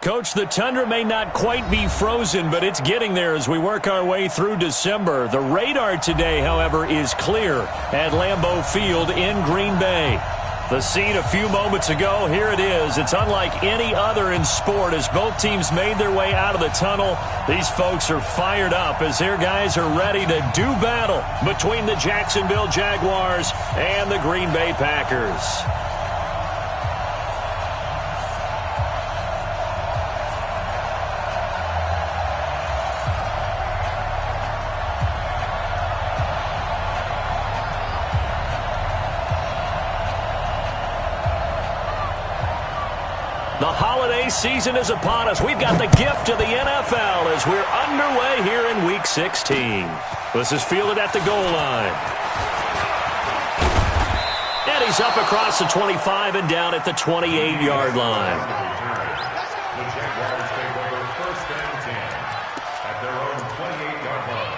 Coach, the tundra may not quite be frozen, but it's getting there as we work our way through December. The radar today, however, is clear at Lambeau Field in Green Bay. The scene a few moments ago, here it is. It's unlike any other in sport as both teams made their way out of the tunnel. These folks are fired up as their guys are ready to do battle between the Jacksonville Jaguars and the Green Bay Packers. The holiday season is upon us. We've got the gift of the NFL as we're underway here in Week 16. This is fielded at the goal line. And he's up across the 25 and down at the 28-yard line. The Jaguars take over first and 10 at their own 28-yard line.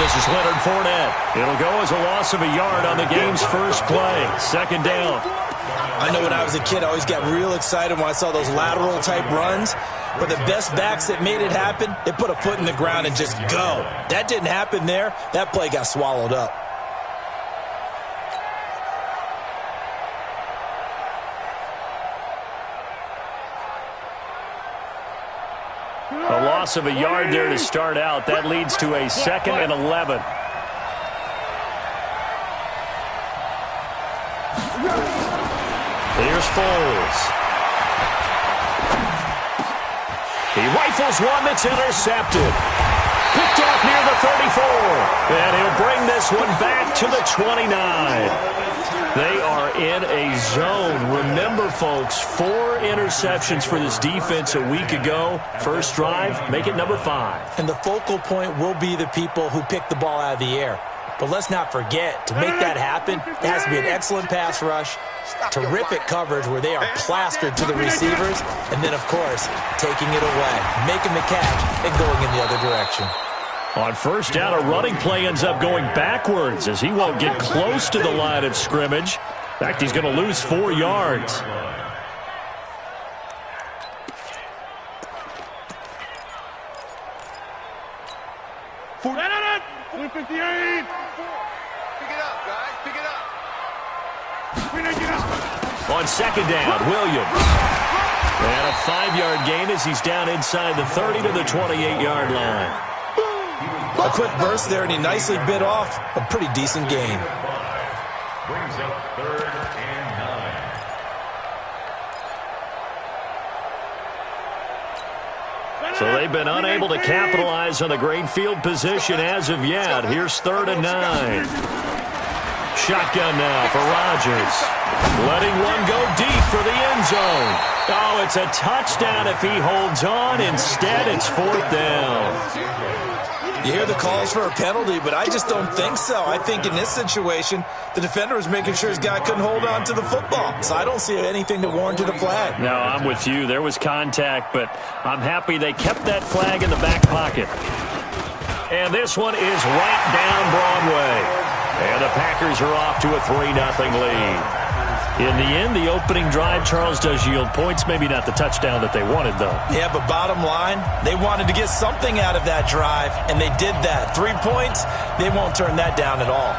This is Leonard Fournette. It'll go as a loss of a yard on the game's first play. Second down. I know when I was a kid, I always got real excited when I saw those lateral-type runs. But the best backs that made it happen, they put a foot in the ground and just go. That didn't happen there. That play got swallowed up. A loss of a yard there to start out. That leads to a 2nd and 11. Here's Foles. He rifles one that's intercepted. Picked off near the 34. And he'll bring this one back to the 29. They are in a zone. Remember, folks, 4 interceptions for this defense a week ago. First drive, make it number 5. And the focal point will be the people who pick the ball out of the air. But let's not forget, to make that happen, it has to be an excellent pass rush, terrific coverage where they are plastered to the receivers, and then, of course, taking it away, making the catch, and going in the other direction. On first down, a running play ends up going backwards as he won't get close to the line of scrimmage. In fact, he's going to lose 4 yards. Pick it up, guys. Pick it up. On second down, Williams. And a 5-yard gain as he's down inside the 30 to the 28-yard line. A quick burst there, and he nicely bit off a pretty decent gain. Brings up 3rd and 9. So they've been unable to capitalize on the great field position as of yet. Here's 3rd and 9. Shotgun now for Rodgers. Letting one go deep for the end zone. Oh, it's a touchdown if he holds on. Instead, it's 4th down. You hear the calls for a penalty, but I just don't think so. I think in this situation, the defender was making sure his guy couldn't hold on to the football. So I don't see anything to warrant a flag. No, I'm with you. There was contact, but I'm happy they kept that flag in the back pocket. And this one is right down Broadway. And the Packers are off to a 3-0 lead. In the end, the opening drive, Charles, does yield points. Maybe not the touchdown that they wanted, though. Yeah, but bottom line, they wanted to get something out of that drive, and they did that. 3 points, they won't turn that down at all.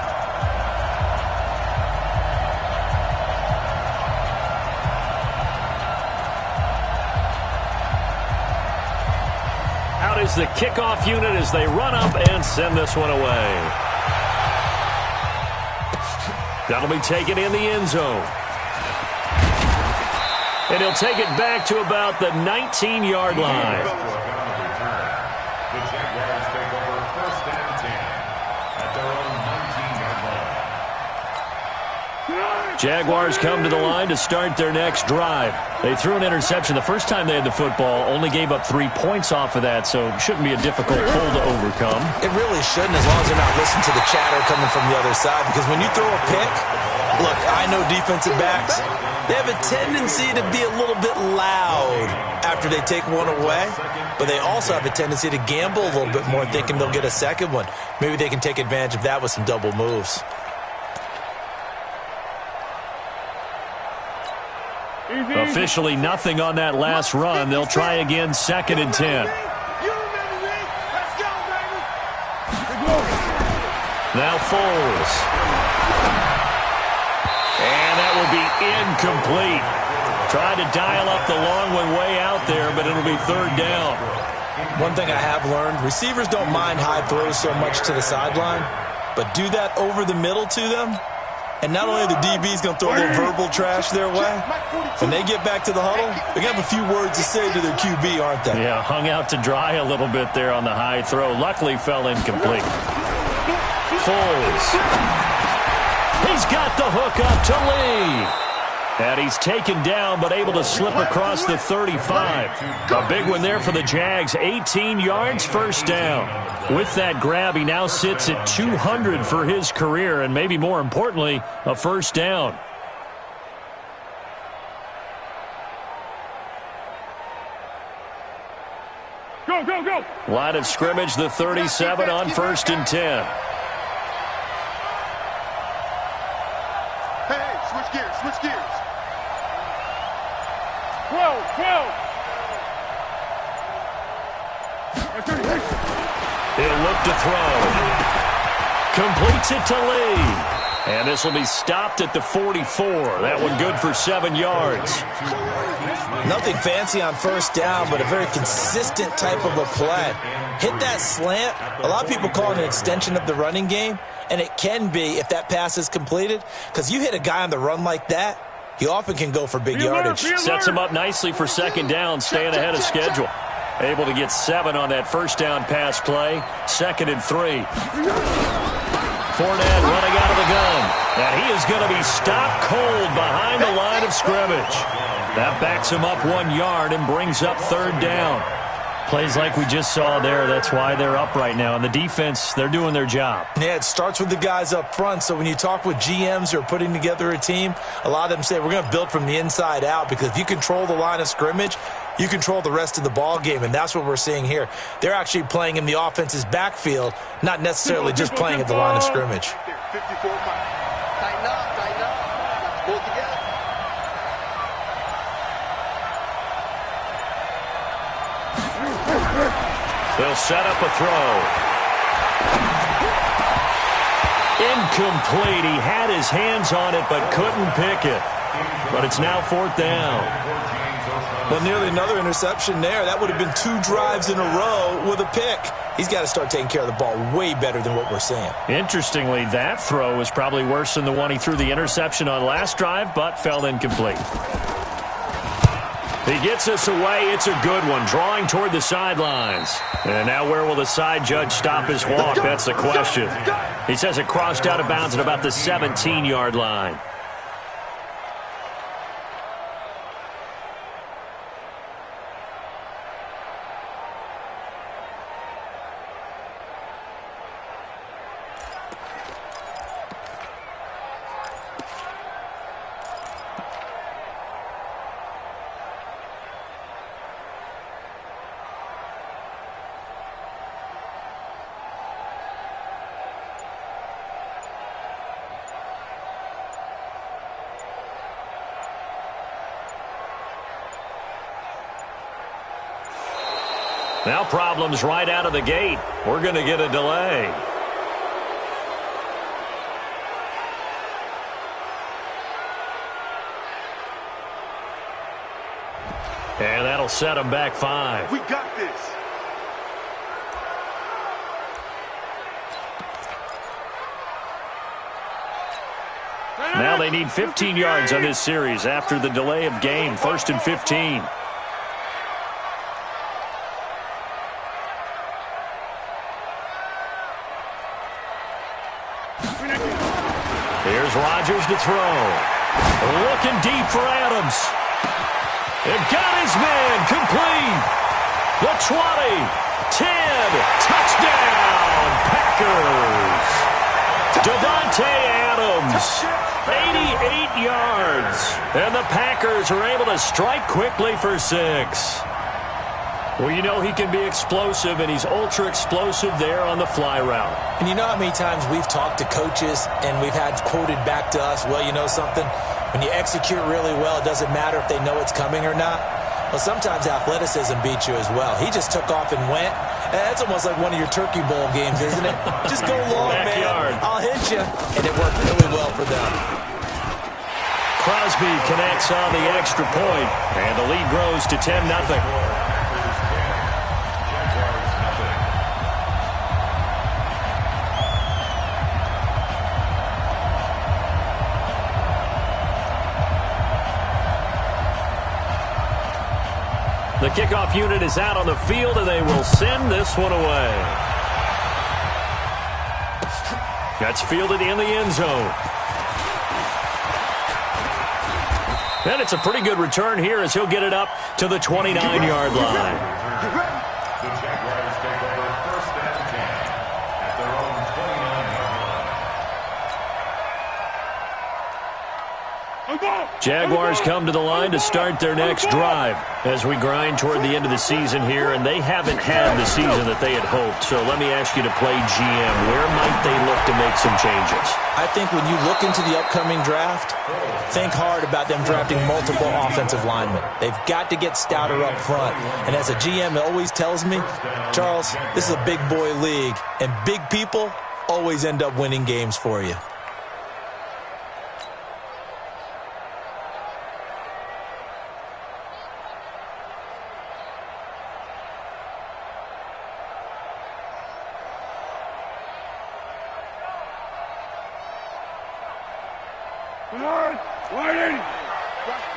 Out is the kickoff unit as they run up and send this one away. That'll be taken in the end zone. And he'll take it back to about the 19-yard line. The Jaguars take over first and 10 at their own 19-yard line. Jaguars come to the line to start their next drive. They threw an interception the first time they had the football, only gave up 3 points off of that, so shouldn't be a difficult pull to overcome. It really shouldn't, as long as they're not listening to the chatter coming from the other side, because when you throw a pick, look, I know defensive backs, they have a tendency to be a little bit loud after they take one away, but they also have a tendency to gamble a little bit more, thinking they'll get a second one. Maybe they can take advantage of that with some double moves. Officially nothing on that last run. They'll try again, 2nd and 10. Now Foles. And that will be incomplete. Tried to dial up the long one way out there, but it'll be 3rd down. One thing I have learned, receivers don't mind high throws so much to the sideline, but do that over the middle to them, and not only the DB's going to throw a little verbal trash their way, when they get back to the huddle, they're going to have a few words to say to their QB, aren't they? Yeah, hung out to dry a little bit there on the high throw. Luckily fell incomplete. Foles. He's got the hook up to Lee. And he's taken down, but able to slip across the 35. A big one there for the Jags. 18 yards, 1st down. With that grab, he now sits at 200 for his career, and maybe more importantly, a 1st down. Go, go, go. Line of scrimmage, the 37 on 1st and 10. Hey, switch gears, switch gears. 12. He'll look to throw. Completes it to Lee. And this will be stopped at the 44. That one good for 7 yards. Nothing fancy on 1st down, but a very consistent type of a play. Hit that slant. A lot of people call it an extension of the running game, and it can be if that pass is completed, because you hit a guy on the run like that, he often can go for big yardage. Sets him up nicely for 2nd down, staying ahead of schedule. Able to get 7 on that 1st down pass play. 2nd and 3. Fournette running out of the gun. And he is going to be stopped cold behind the line of scrimmage. That backs him up 1 yard and brings up 3rd down. Plays like we just saw there. That's why they're up right now. And the defense, they're doing their job. Yeah, it starts with the guys up front. So when you talk with GMs who are putting together a team, a lot of them say we're going to build from the inside out, because if you control the line of scrimmage, you control the rest of the ball game, and that's what we're seeing here. They're actually playing in the offense's backfield, not necessarily just playing at the line of scrimmage. 54 miles. Tighten up, tighten up. Let's pull together. They'll set up a throw. Incomplete. He had his hands on it but couldn't pick it. But it's now 4th down. Well, nearly another interception there. That would have been 2 drives in a row with a pick. He's got to start taking care of the ball way better than what we're seeing. Interestingly, that throw was probably worse than the one he threw the interception on last drive, but fell incomplete. He gets us away. It's a good one, drawing toward the sidelines. And now where will the side judge stop his walk? That's the question. He says it crossed out of bounds at about the 17-yard line. Now problems right out of the gate. We're going to get a delay. And that'll set them back 5. We got this. Now they need 15 yards on this series after the delay of game. 1st and 15. Here's Rodgers to throw. Looking deep for Adams. It got his man complete. The 20, 10, touchdown, Packers. Davante Adams, 88 yards. And the Packers are able to strike quickly for 6. Well, you know he can be explosive, and he's ultra-explosive there on the fly route. And you know how many times we've talked to coaches and we've had quoted back to us, well, you know something? When you execute really well, it doesn't matter if they know it's coming or not. Well, sometimes athleticism beats you as well. He just took off and went. That's almost like one of your Turkey Bowl games, isn't it? Just go long, man. I'll hit you. And it worked really well for them. Crosby connects on the extra point, and the lead grows to 10-0. The kickoff unit is out on the field, and they will send this one away. That's fielded in the end zone. And it's a pretty good return here as he'll get it up to the 29-yard line. The Jaguars take over 1st and 10 at their own 29-yard line. Jaguars come to the line to start their next drive as we grind toward the end of the season here, and they haven't had the season that they had hoped. So let me ask you to play GM. Where might they look to make some changes? I think when you look into the upcoming draft, think hard about them drafting multiple offensive linemen. They've got to get stouter up front. And as a GM, it always tells me, Charles, this is a big boy league, and big people always end up winning games for you.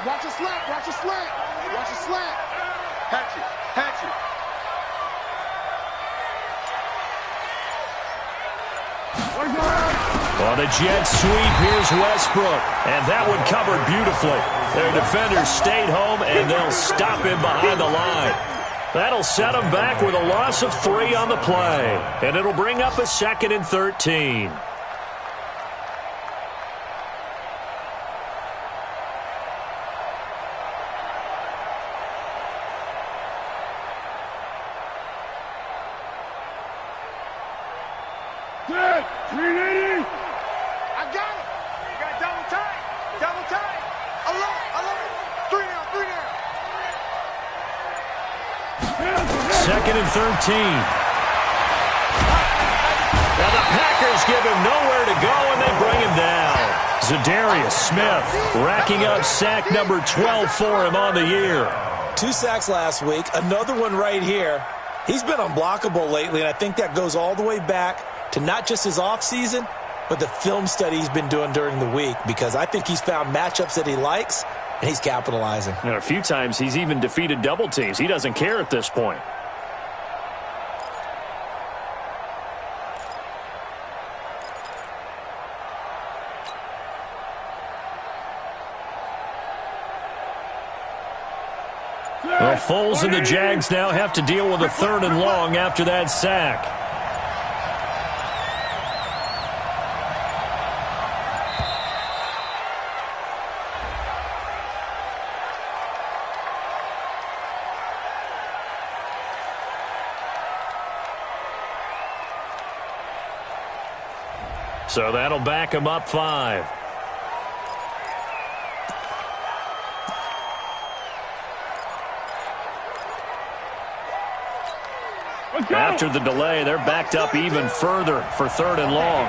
Watch a slant, watch a slant, watch a slant. Hatch it, hatch it. On a jet sweep, here's Westbrook. And that one covered beautifully. Their defenders stayed home, and they'll stop him behind the line. That'll set him back with a loss of 3 on the play. And it'll bring up a 2nd and 13. Second and 13. Now the Packers give him nowhere to go, and they bring him down. Zadarius Smith racking up sack number 12 for him on the year. 2 sacks last week, another one right here. He's been unblockable lately, and I think that goes all the way back to not just his offseason, but the film study he's been doing during the week, because I think he's found matchups that he likes, and he's capitalizing. And a few times he's even defeated double teams. He doesn't care at this point. Well, Foles and the Jags now have to deal with a 3rd and long after that sack. So that'll back him up 5. After the delay, they're backed up even further for 3rd and long.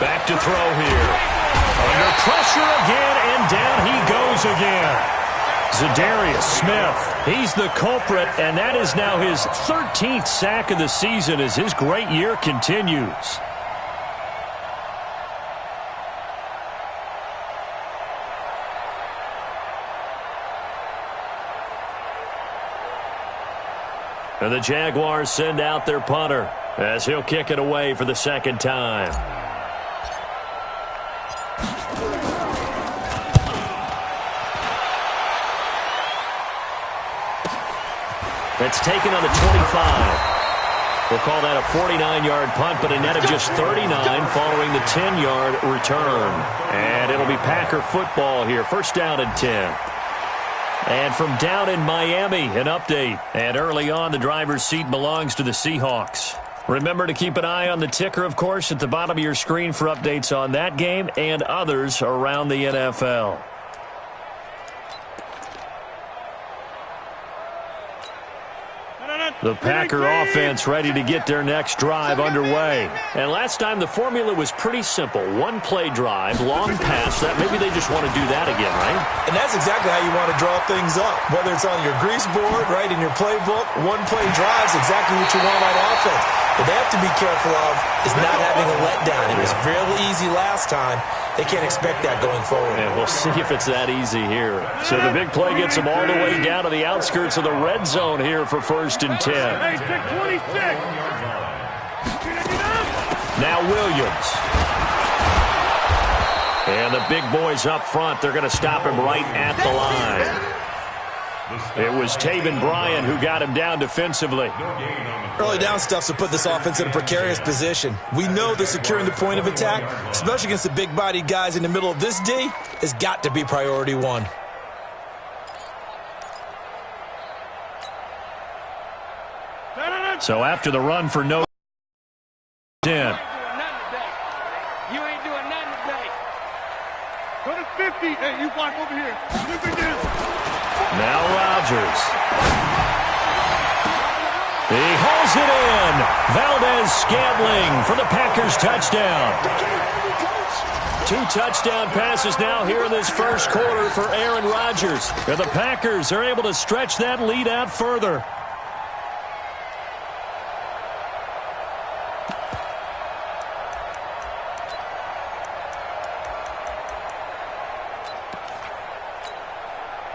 Back to throw here. Under pressure again, and down he goes again. Zadarius Smith, he's the culprit, and that is now his 13th sack of the season as his great year continues. And the Jaguars send out their punter as he'll kick it away for the second time. It's taken on the 25. We'll call that a 49-yard punt, but a net of just 39 following the 10-yard return. And it'll be Packer football here. First down and 10. And from down in Miami, an update. And early on, the driver's seat belongs to the Seahawks. Remember to keep an eye on the ticker, of course, at the bottom of your screen for updates on that game and others around the NFL. The Packer offense ready to get their next drive underway. And last time the formula was pretty simple. One-play drive, long pass. That maybe they just want to do that again, right? And that's exactly how you want to draw things up. Whether it's on your grease board, right, in your playbook, one-play drive is exactly what you want on offense. What they have to be careful of is not having a letdown. It was real easy last time. They can't expect that going forward. And we'll see if it's that easy here. So the big play gets them all the way down to the outskirts of the red zone here for first and 10. Hey, take 26. Now Williams. And the big boys up front, they're going to stop him right at the line. It was Taven Bryan who got him down defensively. Early down stuffs will put this offense in a precarious position. We know that securing the point of attack, especially against the big-bodied guys in the middle of this D, has got to be priority one. So after the run for no 10. You ain't doing nothing today. Go to 50. Hey, you block over here. Look at this. Now Rodgers. He hauls it in. Valdez-Scantling for the Packers touchdown. 2 touchdown passes now here in this first quarter for Aaron Rodgers. And the Packers are able to stretch that lead out further.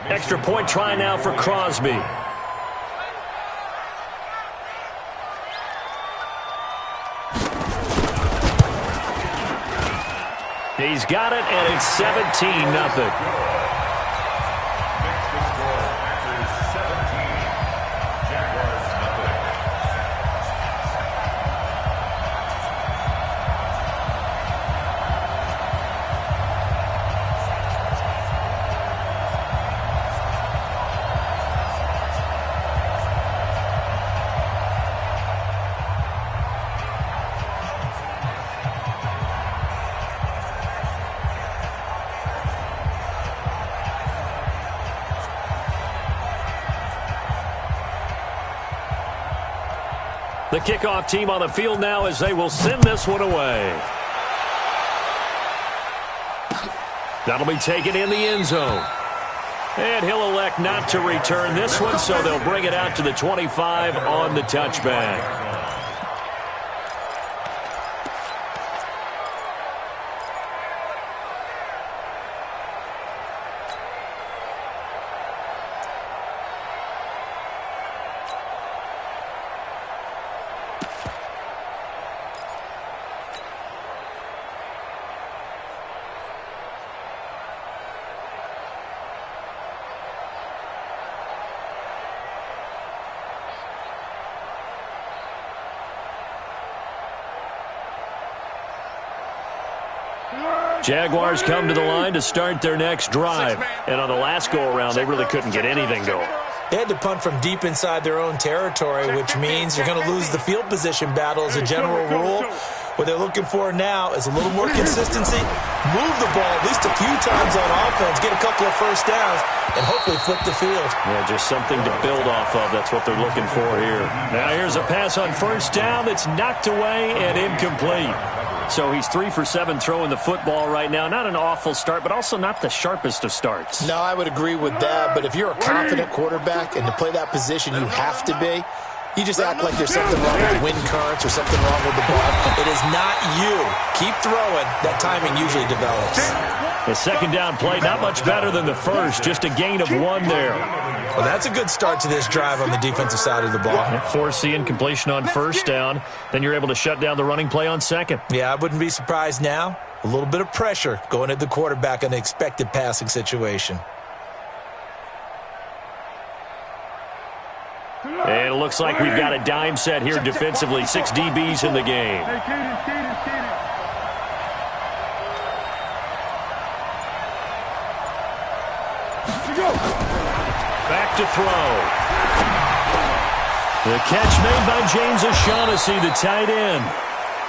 Extra point try now for Crosby. He's got it, and it's 17-0. The kickoff team on the field now as they will send this one away. That'll be taken in the end zone. And he'll elect not to return this one, so they'll bring it out to the 25 on the touchback. Jaguars come to the line to start their next drive. And on the last go-around, they really couldn't get anything going. They had to punt from deep inside their own territory, which means you're going to lose the field position battle as a general rule. What they're looking for now is a little more consistency, move the ball at least a few times on offense, get a couple of first downs, and hopefully flip the field. Yeah, just something to build off of. That's what they're looking for here. Now here's a pass on first down that's knocked away and incomplete. So he's 3 for 7 throwing the football right now. Not an awful start, but also not the sharpest of starts. No, I would agree with that. But if you're a confident quarterback and to play that position you have to be, you just act like there's something wrong with wind currents or something wrong with the ball. It is not you. Keep throwing. That timing usually develops. The second down play, not much better than the first. Just a gain of 1 there. Well, that's a good start to this drive on the defensive side of the ball. Force the incompletion on first down. Then you're able to shut down the running play on second. Yeah, I wouldn't be surprised now. A little bit of pressure going at the quarterback in the expected passing situation. And it looks like we've got a dime set here defensively. 6 DBs in the game. Back to throw. The catch made by James O'Shaughnessy, the tight end.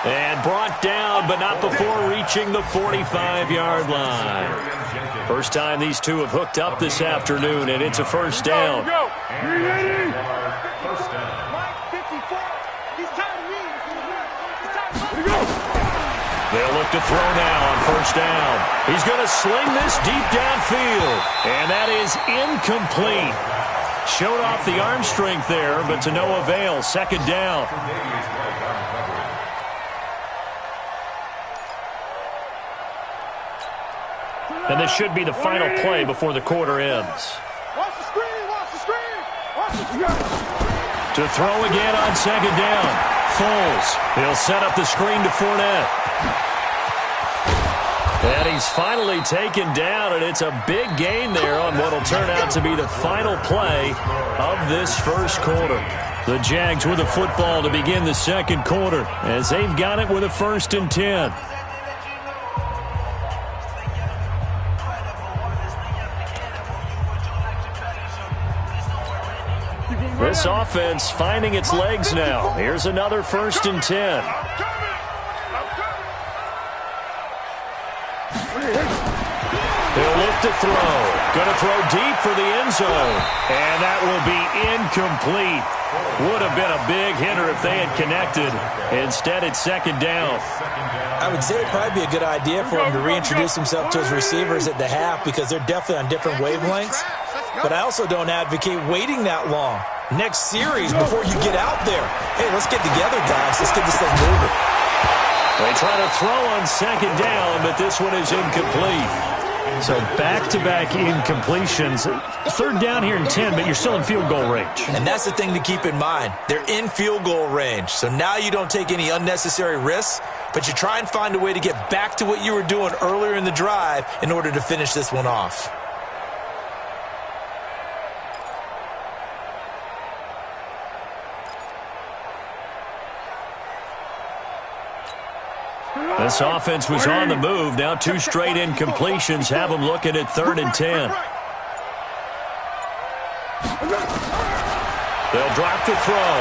And brought down, but not before reaching the 45-yard line. First time these two have hooked up this afternoon, and it's a first down. They'll look to throw now on first down. He's going to sling this deep downfield, and that is incomplete. Showed off the arm strength there, but to no avail. Second down. And this should be the final play before the quarter ends. Watch the screen, watch the screen, watch the screen. To throw again on second down. Foles. He'll set up the screen to Fournette. And he's finally taken down, and it's a big gain there on what will turn out to be the final play of this first quarter. The Jags with a football to begin the second quarter as they've got it with a 1st and 10. This offense finding its legs now. Here's another 1st and 10. He'll look to throw. Going to throw deep for the end zone. And that will be incomplete. Would have been a big hitter if they had connected. Instead, it's second down. I would say it'd probably be a good idea for him to reintroduce himself to his receivers at the half because they're definitely on different wavelengths. But I also don't advocate waiting that long. Next series before you get out there. Hey, let's get together, guys. Let's get this thing moving. They try to throw on second down, but this one is incomplete. So back-to-back incompletions. Third down here in 10, but you're still in field goal range. And that's the thing to keep in mind. They're in field goal range. So now you don't take any unnecessary risks, but you try and find a way to get back to what you were doing earlier in the drive in order to finish this one off. This offense was on the move. Now 2 straight incompletions have them looking at 3rd and 10. They'll drop to throw.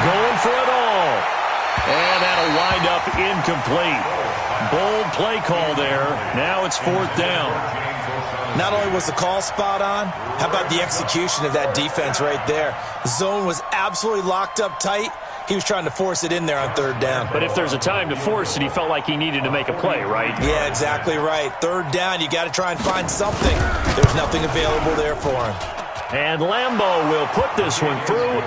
Going for it all. And that'll wind up incomplete. Bold play call there. Now it's 4th down. Not only was the call spot on, how about the execution of that defense right there? The zone was absolutely locked up tight. He was trying to force it in there on 3rd down. But if there's a time to force it, he felt like he needed to make a play, right? Yeah, exactly right. 3rd down, you got to try and find something. There's nothing available there for him. And Lambeau will put this one through.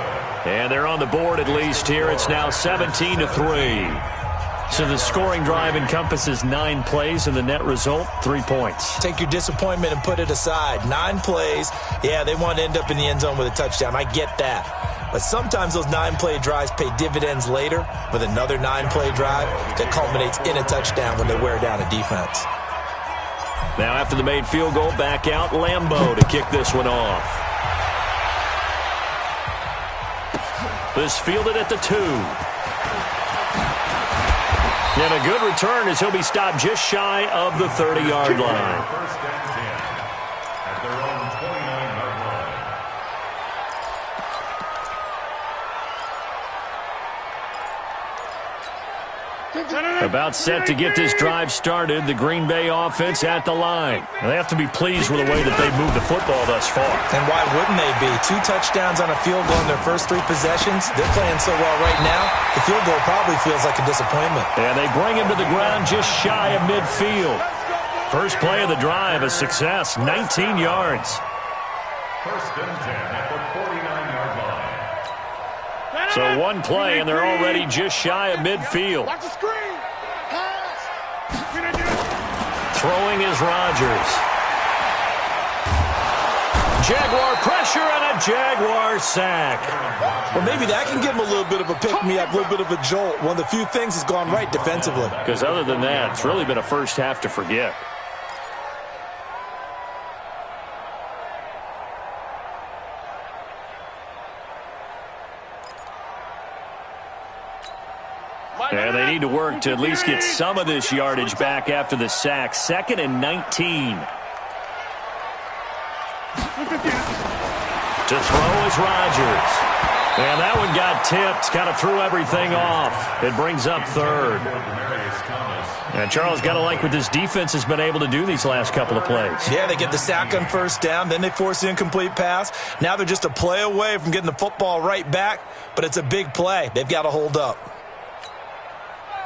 And they're on the board at least here. It's now 17-3. So the scoring drive encompasses 9 plays, and the net result, 3 points. Take your disappointment and put it aside. 9 plays. Yeah, they want to end up in the end zone with a touchdown. I get that. But sometimes those 9-play drives pay dividends later with another 9-play drive that culminates in a touchdown when they wear down a defense. Now after the made field goal, back out Lambeau to kick this one off. This fielded at the 2. And a good return as he'll be stopped just shy of the 30-yard line. 1st and 10 at their own 29-yard line. About set to get this drive started. The Green Bay offense at the line. And they have to be pleased with the way that they've moved the football thus far. And why wouldn't they be? 2 touchdowns on a field goal in their first 3 possessions. They're playing so well right now, the field goal probably feels like a disappointment. And they bring him to the ground just shy of midfield. First play of the drive, a success, 19 yards. 1st and 10 at the 49-yard line. So 1 play, and they're already just shy of midfield. Watch the screen. Pass. Throwing is Rodgers. Jaguar pressure and a Jaguar sack. Well, maybe that can give him a little bit of a pick-me-up, a little bit of a jolt. One of the few things that's gone right defensively. Because other than that, it's really been a first half to forget. And they need to work to at least get some of this yardage back after the sack. 2nd and 19. To throw is Rodgers. And that one got tipped, kind of threw everything off. It brings up 3rd. And Charles, got to like what this defense has been able to do these last couple of plays. Yeah, they get the sack on 1st down, then they force the incomplete pass. Now they're just a play away from getting the football right back, but it's a big play. They've got to hold up.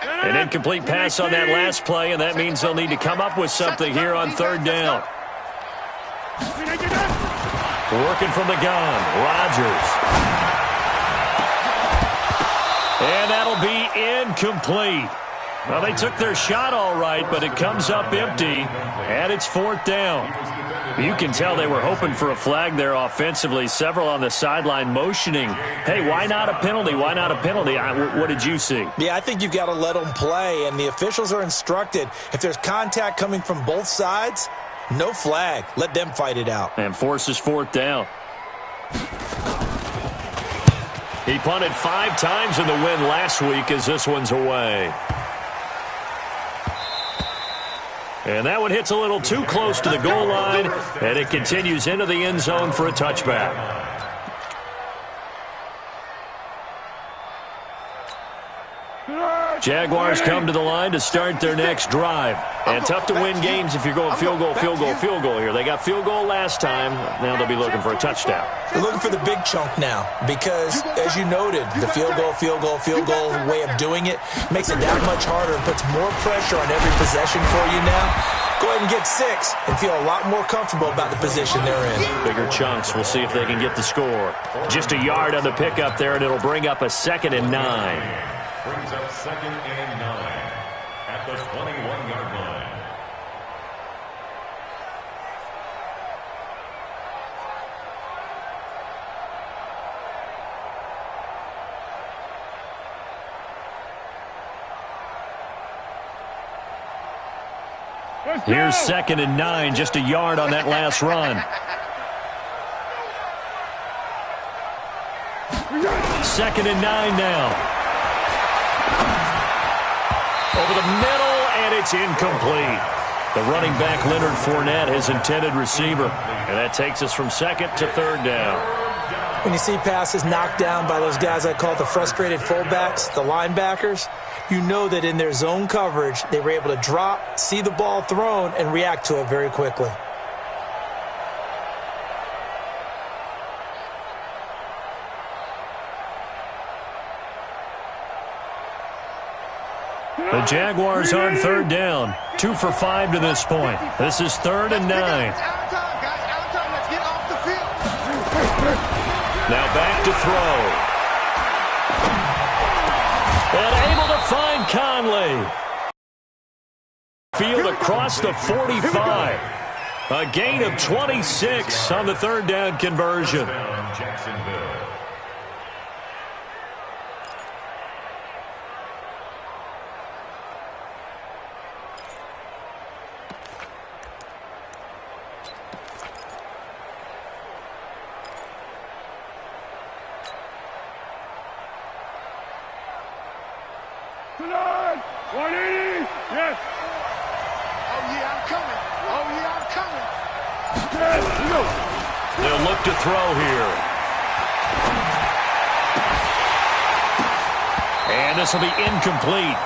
An incomplete pass on that last play, and that means they'll need to come up with something here on 3rd down. Working from the gun, Rodgers. And that'll be incomplete. Well, they took their shot all right, but it comes up empty, and it's 4th down. You can tell they were hoping for a flag there offensively. Several on the sideline motioning, hey, why not a penalty? Why not a penalty? What did you see? Yeah, I think you've got to let them play, and the officials are instructed, if there's contact coming from both sides, no flag. Let them fight it out. And forces 4th down. He punted 5 times in the win last week as this one's away. And that one hits a little too close to the goal line, and it continues into the end zone for a touchback. Jaguars come to the line to start their next drive. And tough to win games if you're going field goal, field goal, field goal here. They got field goal last time. Now they'll be looking for a touchdown. They're looking for the big chunk now because, as you noted, the field goal way of doing it makes it that much harder and puts more pressure on every possession for you now. Go ahead and get 6 and feel a lot more comfortable about the position they're in. Bigger chunks. We'll see if they can get the score. Just a yard on the pickup there, and it'll bring up a 2nd and 9. Brings up 2nd and 9 at the 21-yard line. Here's 2nd and 9, just a yard on that last run. 2nd and 9 now. Over the middle, and it's incomplete. The running back, Leonard Fournette, his intended receiver. And that takes us from 2nd to 3rd down. When you see passes knocked down by those guys I call the frustrated fullbacks, the linebackers, you know that in their zone coverage, they were able to drop, see the ball thrown, and react to it very quickly. The Jaguars on 3rd down. 2 for 5 to this point. This is 3rd and 9. Now back to throw. And able to find Conley. Field across the 45. A gain of 26 on the 3rd down conversion. Jacksonville. Tonight, 180, yes. Oh, yeah, I'm coming. Oh, yeah, I'm coming. Yes, no. They'll look to throw here. And this will be incomplete.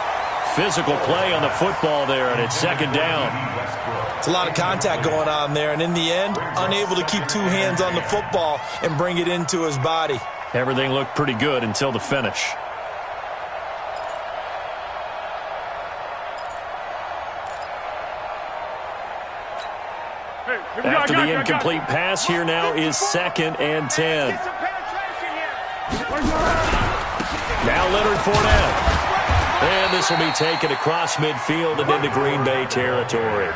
Physical play on the football there, and it's 2nd down. It's a lot of contact going on there, and in the end, unable to keep 2 hands on the football and bring it into his body. Everything looked pretty good until the finish. After the incomplete pass, here now is 2nd and 10. Now Leonard Fournette. And this will be taken across midfield and into Green Bay territory.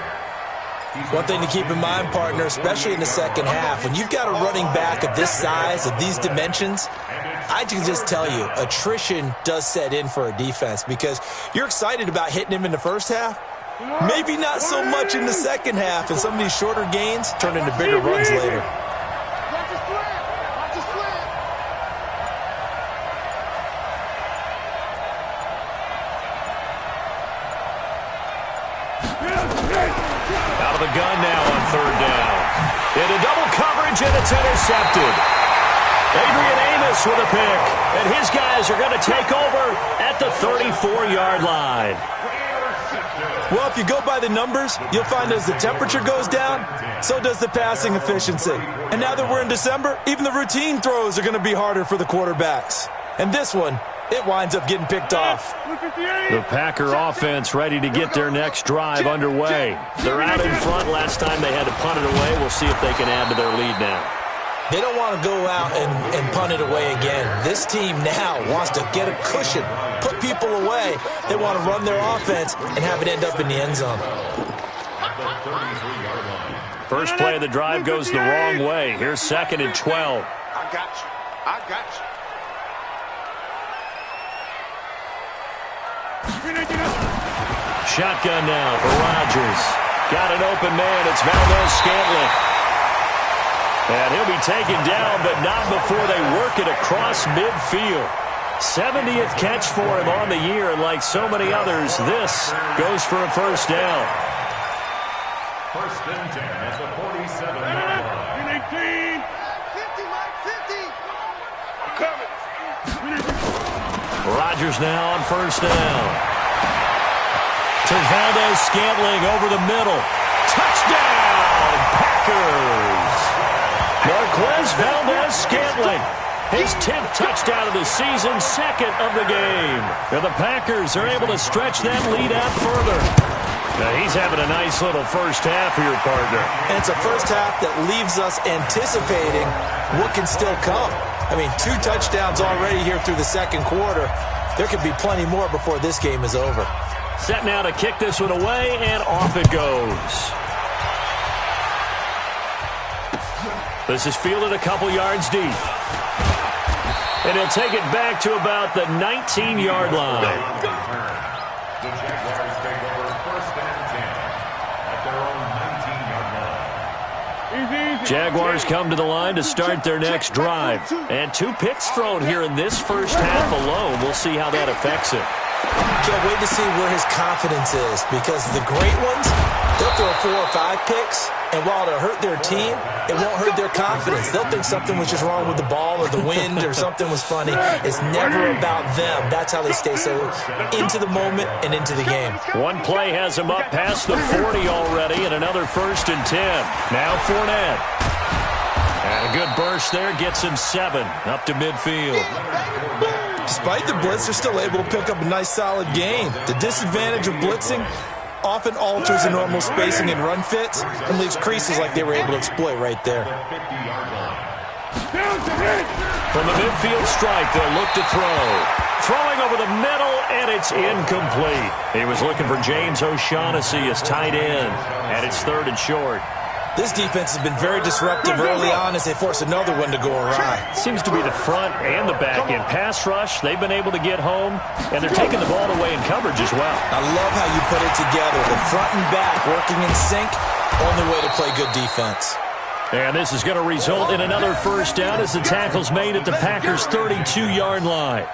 One thing to keep in mind, partner, especially in the second half, when you've got a running back of this size, of these dimensions, I can just tell you, attrition does set in for a defense because you're excited about hitting him in the first half. Maybe not so much in the second half, and some of these shorter gains turn into bigger runs later. Out of the gun now on third down. Into double coverage, and it's intercepted. Adrian Amos with a pick, and his guys are going to take over at the 34-yard line. Well, if you go by the numbers, you'll find as the temperature goes down, so does the passing efficiency. And now that we're in December, even the routine throws are going to be harder for the quarterbacks. And this one, it winds up getting picked off. The Packer offense ready to get their next drive underway. They're out in front. Last time they had to punt it away. We'll see if they can add to their lead now. They don't want to go out and punt it away again. This team now wants to get a cushion, put people away. They want to run their offense and have it end up in the end zone. First play of the drive goes the wrong way. Here's 2nd and 12. I got you. I got you. Shotgun now for Rodgers. Got an open man. It's Valdez-Scantling. And he'll be taken down, but not before they work it across midfield. 70th catch for him on the year, and like so many others, this goes for a first down. First and 10 at the 47-yard line. 18. 50, Mike, 50. I'm coming. Rodgers now on first down. To Valdez-Scantling over the middle. Touchdown, Packers! Marquez Valdez-Scantling, his 10th touchdown of the season, 2nd of the game. And the Packers are able to stretch that lead out further. Now he's having a nice little first half here, partner. And it's a first half that leaves us anticipating what can still come. I mean, 2 touchdowns already here through the second quarter. There could be plenty more before this game is over. Set now to kick this one away, and off it goes. This is fielded a couple yards deep. And he'll take it back to about the 19-yard line. The Jaguars take over first and 10 at their own 19-yard line. Jaguars come to the line to start their next drive. And 2 picks thrown here in this first half alone. We'll see how that affects it. Can't wait to see where his confidence is, because the great ones, they'll throw 4 or 5 picks, and while it'll hurt their team, it won't hurt their confidence. They'll think something was just wrong with the ball or the wind or something was funny. It's never about them. That's how they stay so into the moment and into the game. One play has them up past the 40 already, and another first and 10. Now Fournette. And a good burst there gets him 7 up to midfield. Despite the blitz, they're still able to pick up a nice solid gain. The disadvantage of blitzing often alters the normal spacing and run fits and leaves creases like they were able to exploit right there. From the midfield strike, they'll look to throw. Throwing over the middle, and it's incomplete. He was looking for James O'Shaughnessy as tight end, and it's 3rd and short. This defense has been very disruptive early on as they force another one to go awry. Seems to be the front and the back. In pass rush, they've been able to get home, and they're taking the ball away in coverage as well. I love how you put it together. The front and back working in sync, only way to play good defense. And this is going to result in another first down as the tackle's made at the Packers' 32-yard line.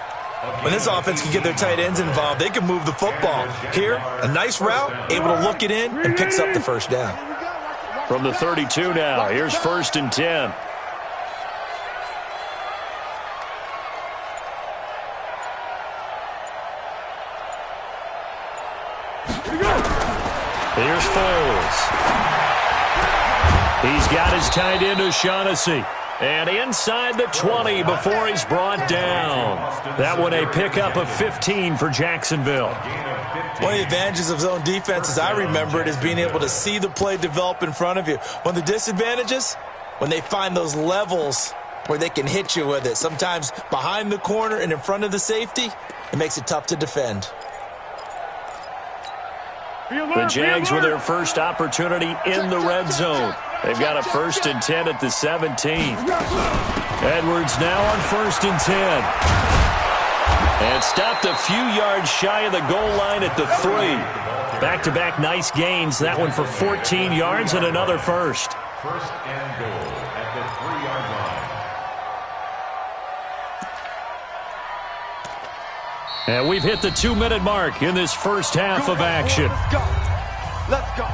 When this offense can get their tight ends involved, they can move the football. Here, a nice route, able to look it in, and picks up the first down. From the 32 now, here's 1st and 10. Here's Foles. He's got his tight end O'Shaughnessy. And inside the 20 before he's brought down. That one a pickup of 15 for Jacksonville. One of the advantages of zone defense, as I remember it, is being able to see the play develop in front of you. One of the disadvantages, when they find those levels where they can hit you with it, sometimes behind the corner and in front of the safety, it makes it tough to defend. The Jags with their first opportunity in the red zone. They've got a 1st and 10 at the 17. Edwards now on 1st and 10. And stopped a few yards shy of the goal line at the 3. Back-to-back nice gains. That one for 14 yards and another first. 1st and goal at the 3-yard line. And we've hit the 2-minute mark in this first half of action. Let's go. Let's go.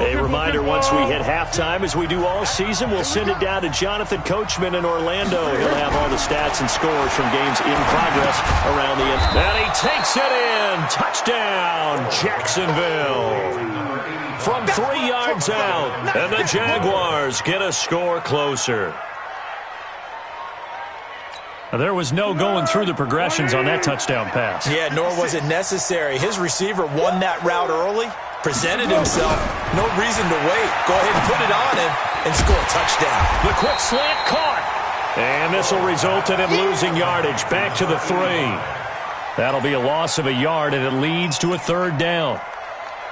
A reminder, once we hit halftime, as we do all season, we'll send it down to Jonathan Coachman in Orlando. He'll have all the stats and scores from games in progress around the end. And he takes it in. Touchdown, Jacksonville. From 3 yards out, and the Jaguars get a score closer. There was no going through the progressions on that touchdown pass. Yeah, nor was it necessary. His receiver won that route early, presented himself. No reason to wait. Go ahead and put it on him and score a touchdown. The quick slant caught. And this will result in him losing yardage back to the 3. That'll be a loss of a yard, and it leads to a 3rd down.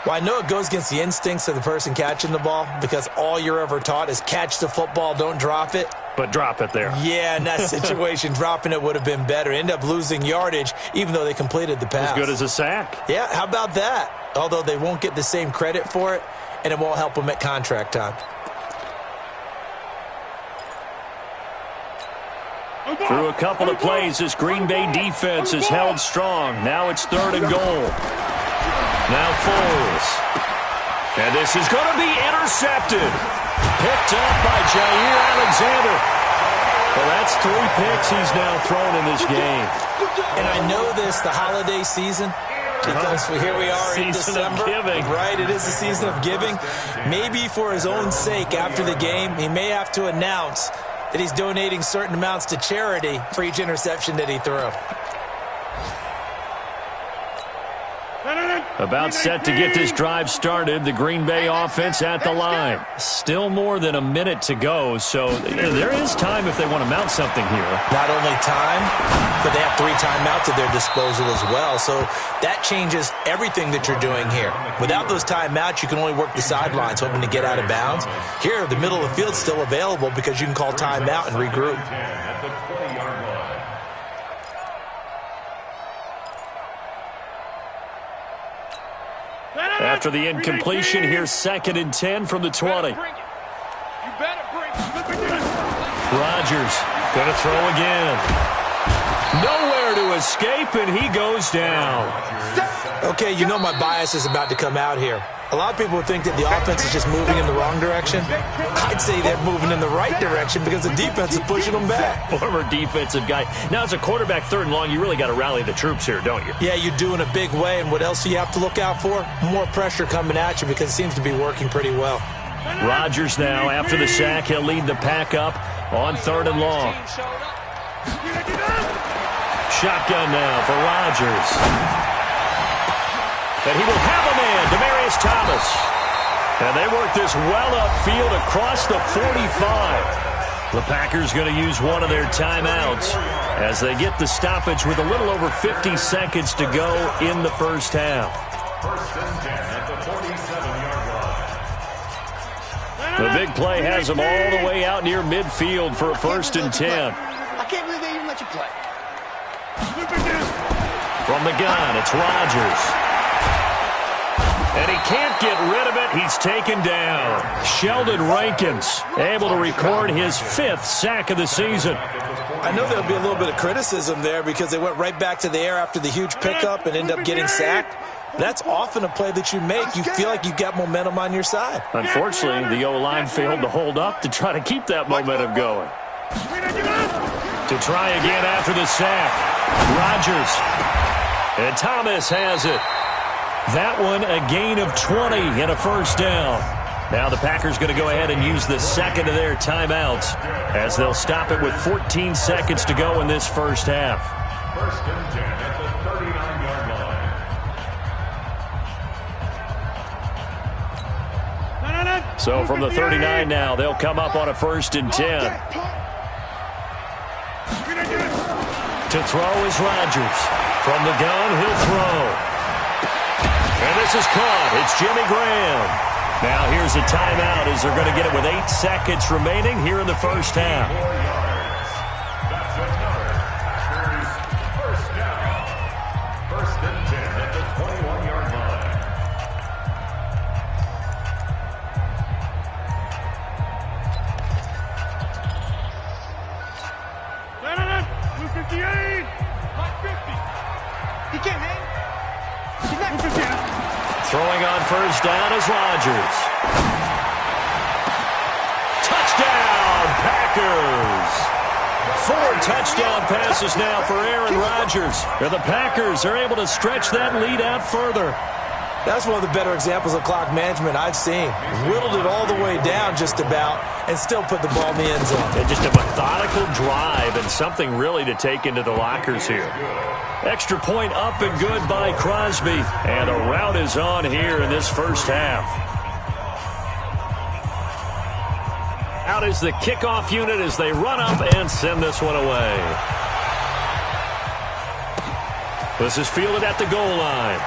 Well, I know it goes against the instincts of the person catching the ball because all you're ever taught is catch the football, don't drop it. But drop it there. Yeah, in that situation, dropping it would have been better. End up losing yardage, even though they completed the pass. As good as a sack. Yeah, how about that? Although they won't get the same credit for it, and it won't help them at contract time. Through a couple of plays, this Green Bay defense is held strong. Now it's 3rd and goal. Now Foles. And this is going to be intercepted. Picked up by Jair Alexander. Well, that's 3 picks he's now thrown in this game. And I know this, the holiday season, because here we are in December. Season of giving. Right, it is the season of giving. Maybe for his own sake after the game, he may have to announce that he's donating certain amounts to charity for each interception that he threw. About set to get this drive started, the Green Bay offense at the line. Still more than a minute to go, so there is time if they want to mount something here. Not only time, but they have 3 timeouts at their disposal as well, so that changes everything that you're doing here. Without those timeouts, you can only work the sidelines, hoping to get out of bounds. Here, the middle of the field's still available because you can call timeout and regroup. After the incompletion, here's 2nd and 10 from the 20. Rodgers going to throw again. Nowhere to escape, and he goes down. Okay, you know my bias is about to come out here. A lot of people think that the offense is just moving in the wrong direction. I'd say they're moving in the right direction because the defense is pushing them back. Former defensive guy. Now, as a quarterback 3rd and long, you really got to rally the troops here, don't you? Yeah, you do in a big way. And what else do you have to look out for? More pressure coming at you because it seems to be working pretty well. Rodgers now, after the sack, he'll lead the pack up on 3rd and long. Shotgun now for Rodgers. And he will have a man, Demaryius Thomas. And they work this well upfield across the 45. The Packers going to use one of their timeouts as they get the stoppage with a little over 50 seconds to go in the first half. 1st and 10 at the 47-yard line. The big play has them all the way out near midfield for a 1st and 10. I can't believe they even let you play. From the gun, it's Rodgers. And he can't get rid of it. He's taken down. Sheldon Rankins able to record his 5th sack of the season. I know there'll be a little bit of criticism there because they went right back to the air after the huge pickup and end up getting sacked. That's often a play that you make. You feel like you've got momentum on your side. Unfortunately, the O-line failed to hold up to try to keep that momentum going. To try again after the sack. Rodgers. And Thomas has it. That one a gain of 20 and a 1st down. Now the Packers going to go ahead and use the 2nd of their timeouts as they'll stop it with 14 seconds to go in this first half. 1st and 10 at the 39-yard line. So from the 39 now, they'll come up on a 1st and 10. To throw is Rodgers. From the gun, he'll throw. And this is caught. It's Jimmy Graham. Now here's a timeout as they're going to get it with 8 seconds remaining here in the first half. That's another Packers first down. First and 10 at the 21-yard line. Blue 58. Hot 50. He can't hang. He's not 50. Throwing on first down is Rodgers. Touchdown, Packers! 4 touchdown passes now for Aaron Rodgers. And the Packers are able to stretch that lead out further. That's one of the better examples of clock management I've seen. Whittled it all the way down just about and still put the ball in the end zone. And just a methodical drive and something really to take into the lockers here. Extra point up and good by Crosby. And the rout is on here in this first half. Out is the kickoff unit as they run up and send this one away. This is fielded at the goal line.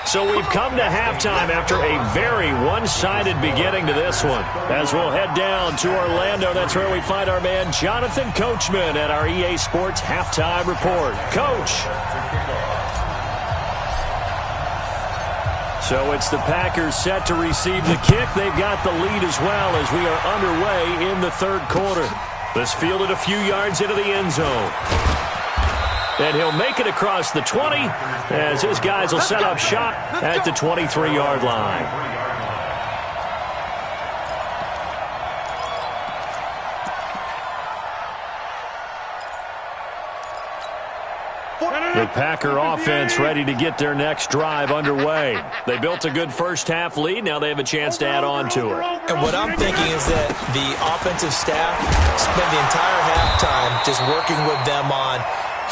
So we've come to halftime after a very one-sided beginning to this one. As we'll head down to Orlando, that's where we find our man Jonathan Coachman at our EA Sports Halftime Report. Coach. So it's the Packers set to receive the kick. They've got the lead as well as we are underway in the third quarter. This fielded a few yards into the end zone. And he'll make it across the 20 as his guys will set up shop at the 23-yard line. The Packer offense ready to get their next drive underway. They built a good first-half lead. Now they have a chance to add on to it. And what I'm thinking is that the offensive staff spent the entire halftime just working with them on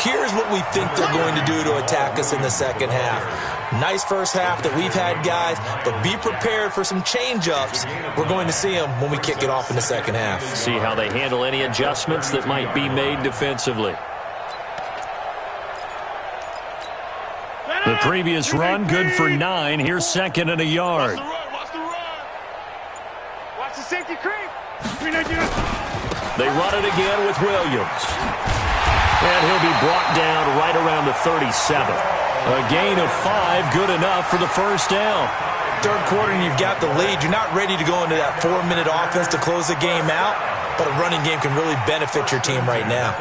here's what we think they're going to do to attack us in the second half. Nice first half that we've had, guys, but be prepared for some change-ups. We're going to see them when we kick it off in the second half. See how they handle any adjustments that might be made defensively. The previous run, good for 9. Here's second and a yard. Watch the run. Watch the safety creep. They run it again with Williams. And he'll be brought down right around the 37. A gain of 5, good enough for the first down. Third quarter and you've got the lead. You're not ready to go into that 4-minute offense to close the game out, but a running game can really benefit your team right now.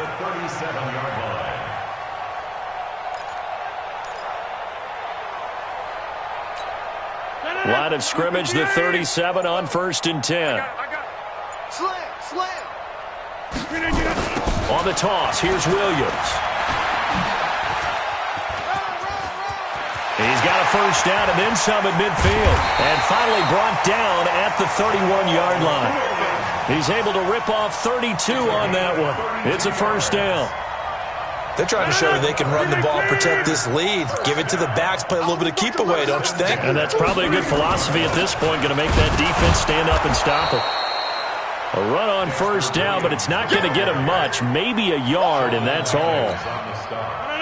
Line of scrimmage, the 37 on first and 10. Slam. On the toss, here's Williams. He's got a first down and then some at midfield. And finally brought down at the 31-yard line. He's able to rip off 32 on that one. It's a first down. They're trying to show that they can run the ball and protect this lead. Give it to the backs, play a little bit of keep away, don't you think? And that's probably a good philosophy at this point, going to make that defense stand up and stop it. A run on first down, but it's not going to get him much. Maybe a yard, and that's all.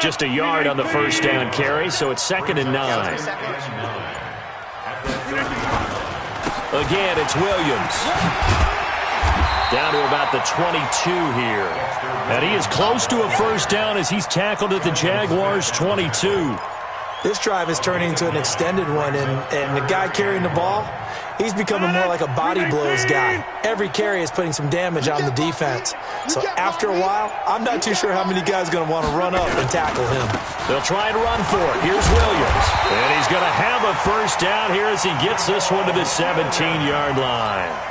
Just a yard on the first down carry, so it's second and 9. Again, it's Williams. Down to about the 22 here. And he is close to a first down as he's tackled at the Jaguars' 22. This drive is turning into an extended one, and the guy carrying the ball, he's becoming more like a body blows guy. Every carry is putting some damage on the defense. So after a while, I'm not too sure how many guys are going to want to run up and tackle him. They'll try and run for it. Here's Williams. And he's going to have a first down here as he gets this one to the 17-yard line.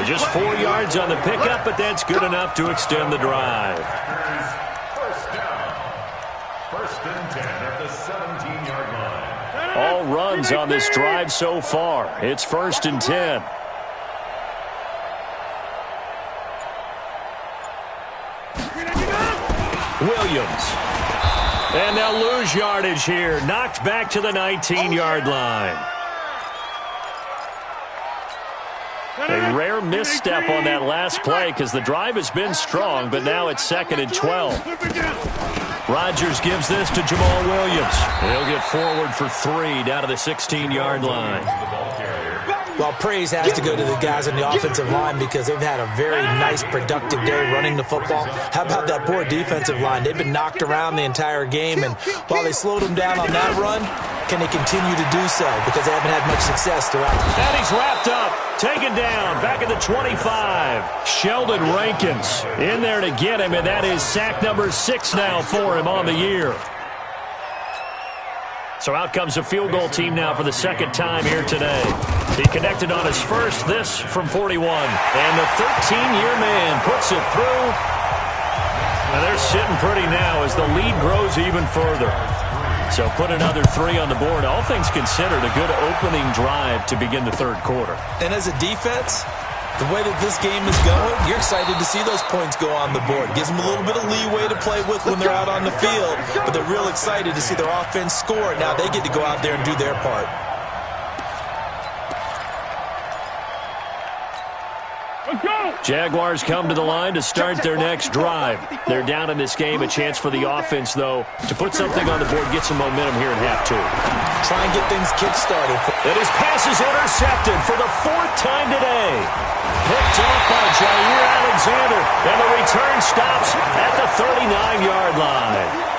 Just 4 yards on the pickup, but that's good enough to extend the drive. First down. First and 10 at the 17-yard line. All runs on this drive so far. It's first and 10. Williams. And they'll lose yardage here. Knocked back to the 19-yard line. A rare misstep on that last play because the drive has been strong, but now it's 2nd and 12. Rodgers gives this to Jamal Williams. He'll get forward for 3 down to the 16-yard line. Well, praise has to go to the guys on the offensive line because they've had a very nice, productive day running the football. How about that poor defensive line? They've been knocked around the entire game, and while they slowed them down on that run, can they continue to do so? Because they haven't had much success throughout. And he's wrapped up, taken down, back at the 25. Sheldon Rankins in there to get him, and that is sack number 6 now for him on the year. So out comes a field goal team now for the 2nd time here today. He connected on his first, this from 41. And the 13-year man puts it through. And they're sitting pretty now as the lead grows even further. So put another 3 on the board. All things considered, a good opening drive to begin the 3rd quarter. And as a defense, the way that this game is going, you're excited to see those points go on the board. Gives them a little bit of leeway to play with when they're out on the field, but they're real excited to see their offense score. Now they get to go out there and do their part. Jaguars come to the line to start their next drive. They're down in this game. A chance for the offense, though, to put something on the board, get some momentum here in half 2. Try and get things kick-started. And his pass is intercepted for the 4th time today. Picked off by Jair Alexander, and the return stops at the 39-yard line.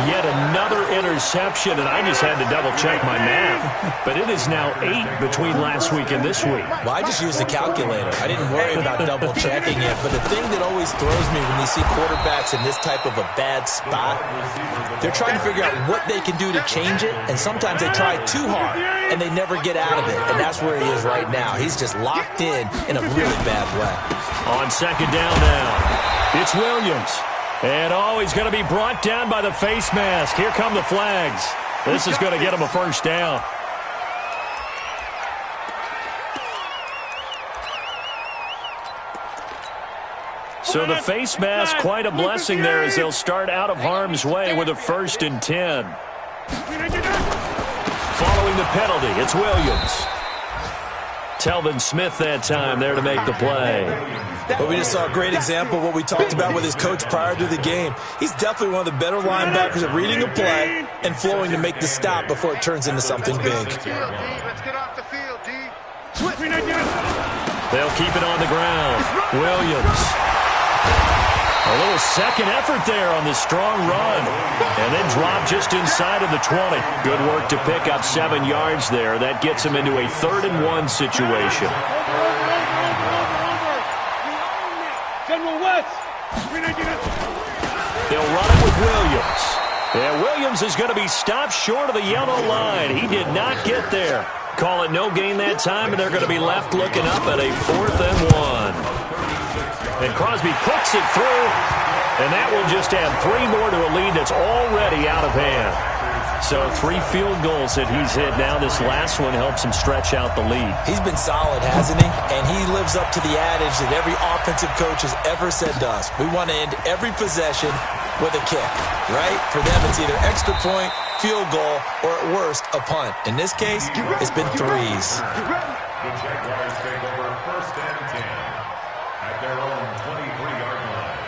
Yet another interception, and I just had to double-check my math. But it is now 8 between last week and this week. Well, I just used the calculator. I didn't worry about double-checking it. But the thing that always throws me when you see quarterbacks in this type of a bad spot, they're trying to figure out what they can do to change it, and sometimes they try too hard, and they never get out of it. And that's where he is right now. He's just locked in a really bad way. On 2nd down now, it's Williams. And, he's going to be brought down by the face mask. Here come the flags. This is going to get him a 1st down. So the face mask, quite a blessing there as they'll start out of harm's way with a 1st and 10. Following the penalty, it's Williams. Telvin Smith that time there to make the play. But we just saw a great example of what we talked about with his coach prior to the game. He's definitely one of the better linebackers at reading a play and flowing to make the stop before it turns into something big. Let's get off the field, D. They'll keep it on the ground. Williams. A little second effort there on the strong run. And then drop just inside of the 20. Good work to pick up 7 yards there. That gets him into a 3rd and 1 situation. They'll run it with Williams. And Williams is going to be stopped short of the yellow line. He did not get there. Call it no gain that time, and they're going to be left looking up at a 4th and 1. And Crosby puts it through, and that will just add 3 more to a lead that's already out of hand. So 3 field goals that he's hit now. This last one helps him stretch out the lead. He's been solid, hasn't he? And he lives up to the adage that every offensive coach has ever said to us. We want to end every possession with a kick, right? For them, it's either extra point, field goal, or at worst, a punt. In this case, it's been 3s. The Jaguars take over 1st and 10 at their own 23-yard line.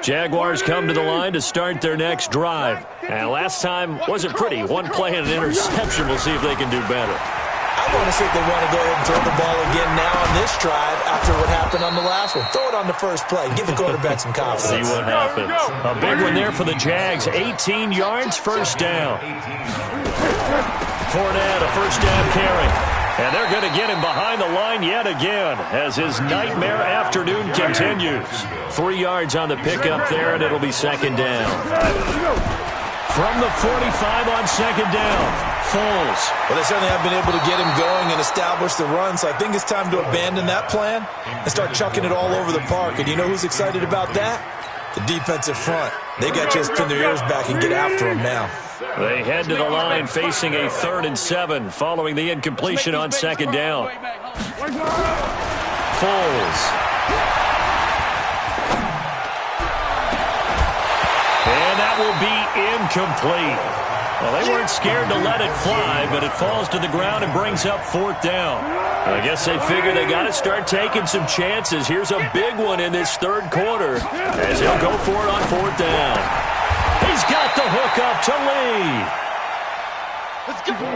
Jaguars come to the line to start their next drive. And last time wasn't pretty. 1 play and an interception. We'll see if they can do better. I want to see if they want to go ahead and throw the ball again now on this drive after what happened on the last one. Throw it on the first play. Give the quarterback some confidence. See what happens. A big one there for the Jags. 18 yards, 1st down. Fournette, a 1st down carry. And they're going to get him behind the line yet again as his nightmare afternoon continues. 3 yards on the pickup there, and it'll be 2nd down. From the 45 on 2nd down, Foles. Well, they certainly have been able to get him going and establish the run, so I think it's time to abandon that plan and start chucking it all over the park. And you know who's excited about that? The defensive front. They got to just pin their ears back and get after him now. They head to the line facing a 3rd and 7 following the incompletion on 2nd down. Foles And that will be incomplete. Well, they weren't scared to let it fly, but it falls to the ground and brings up 4th down. I guess they figure they got to start taking some chances. Here's a big one in this 3rd quarter as he'll go for it on 4th down. He's got the hook up to Lee.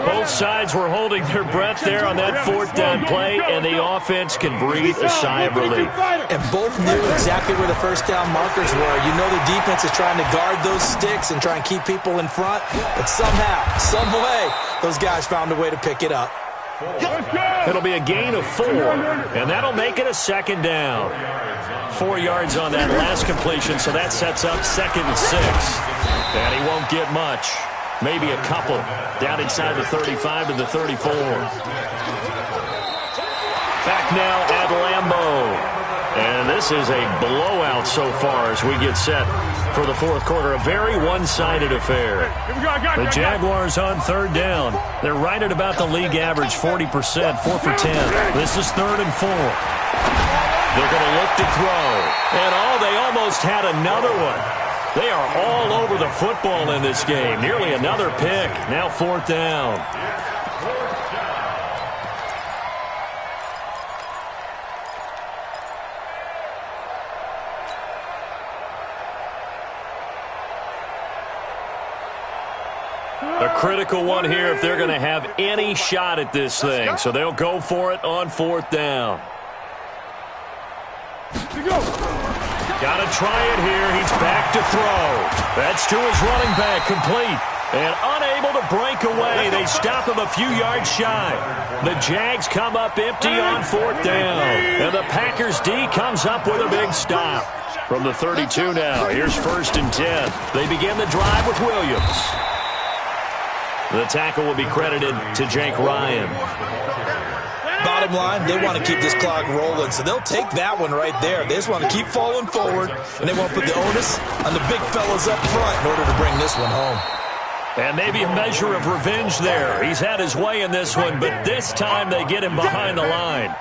Both sides were holding their breath there on that 4th down play, and the offense can breathe a sigh of relief. And both knew exactly where the 1st down markers were. You know the defense is trying to guard those sticks and try and keep people in front, but somehow, some way, those guys found a way to pick it up. It'll be a gain of 4, and that'll make it a 2nd down. 4 yards on that last completion, so that sets up 2nd and 6. And he won't get much. Maybe a couple down inside the 35 to the 34. Back now at Lambeau. And this is a blowout so far as we get set for the 4th quarter. A very one-sided affair. The Jaguars on 3rd down. They're right at about the league average, 40%, 4 for 10. This is 3rd and 4. They're going to look to throw. And they almost had another one. They are all over the football in this game. Nearly another pick. Now 4th down. A critical one here if they're going to have any shot at this thing. So they'll go for it on 4th down. Got to try it here. He's back to throw. That's to his running back, complete. And unable to break away. They stop him a few yards shy. The Jags come up empty on 4th down. And the Packers D comes up with a big stop. From the 32 now, here's 1st and 10. They begin the drive with Williams. The tackle will be credited to Jake Ryan. Bottom line, they want to keep this clock rolling, so they'll take that one right there. They just want to keep falling forward, and they want to put the onus on the big fellas up front in order to bring this one home. And maybe a measure of revenge there. He's had his way in this one, but this time they get him behind the line.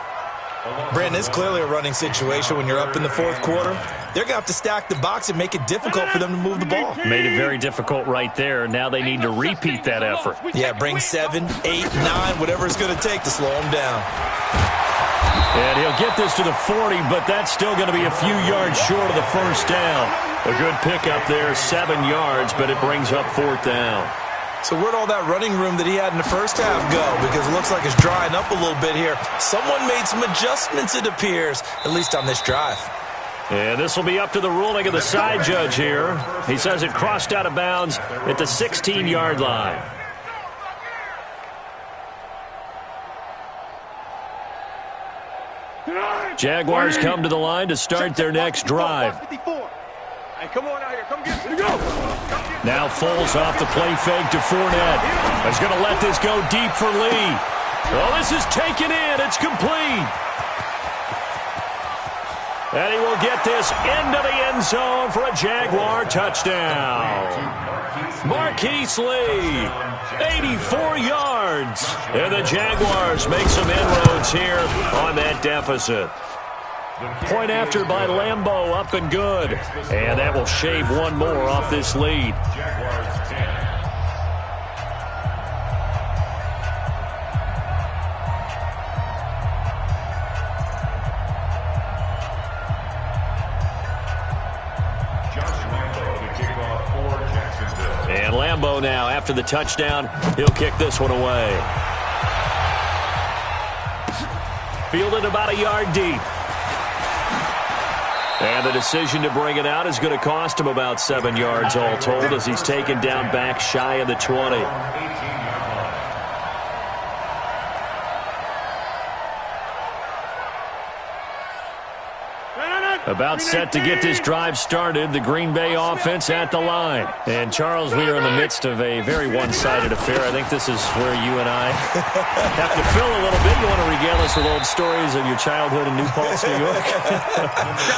Brandon, it's clearly a running situation when you're up in the 4th quarter. They're going to have to stack the box and make it difficult for them to move the ball. Made it very difficult right there. Now they need to repeat that effort. Yeah, bring 7, 8, 9, whatever it's going to take to slow them down. And he'll get this to the 40, but that's still going to be a few yards short of the 1st down. A good pickup there, 7 yards, but it brings up 4th down. So where'd all that running room that he had in the first half go? Because it looks like it's drying up a little bit here. Someone made some adjustments, it appears, at least on this drive. And this will be up to the ruling of the side judge here. He says it crossed out of bounds at the 16-yard line. Jaguars come to the line to start their next drive. Come on out here. Come get it. Go. Now Foles off the play fake to Fournette. He's going to let this go deep for Lee. Oh, this is taken in. It's complete. And he will get this into the end zone for a Jaguar touchdown. Marquise Lee, 84 yards. And the Jaguars make some inroads here on that deficit. Point after by Lambeau, up and good. And that will shave one more off this lead. Jaguars 10. And Lambeau now, after the touchdown, he'll kick this one away. Fielded about a yard deep. And the decision to bring it out is going to cost him about 7 yards all told as he's taken down back shy of the 20. About set to get this drive started, the Green Bay offense at the line. And, Charles, we are in the midst of a very one-sided affair. I think this is where you and I have to fill a little bit. You want to regale us with old stories of your childhood in New Paltz, New York?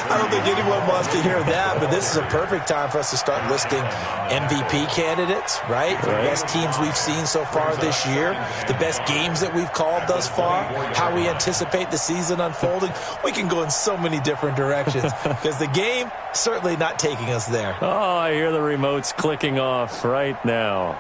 I don't think anyone wants to hear that, but this is a perfect time for us to start listing MVP candidates, right? The best teams we've seen so far this year, the best games that we've called thus far, how we anticipate the season unfolding. We can go in so many different directions because the game certainly not taking us there. Oh, I hear the remotes clicking off right now.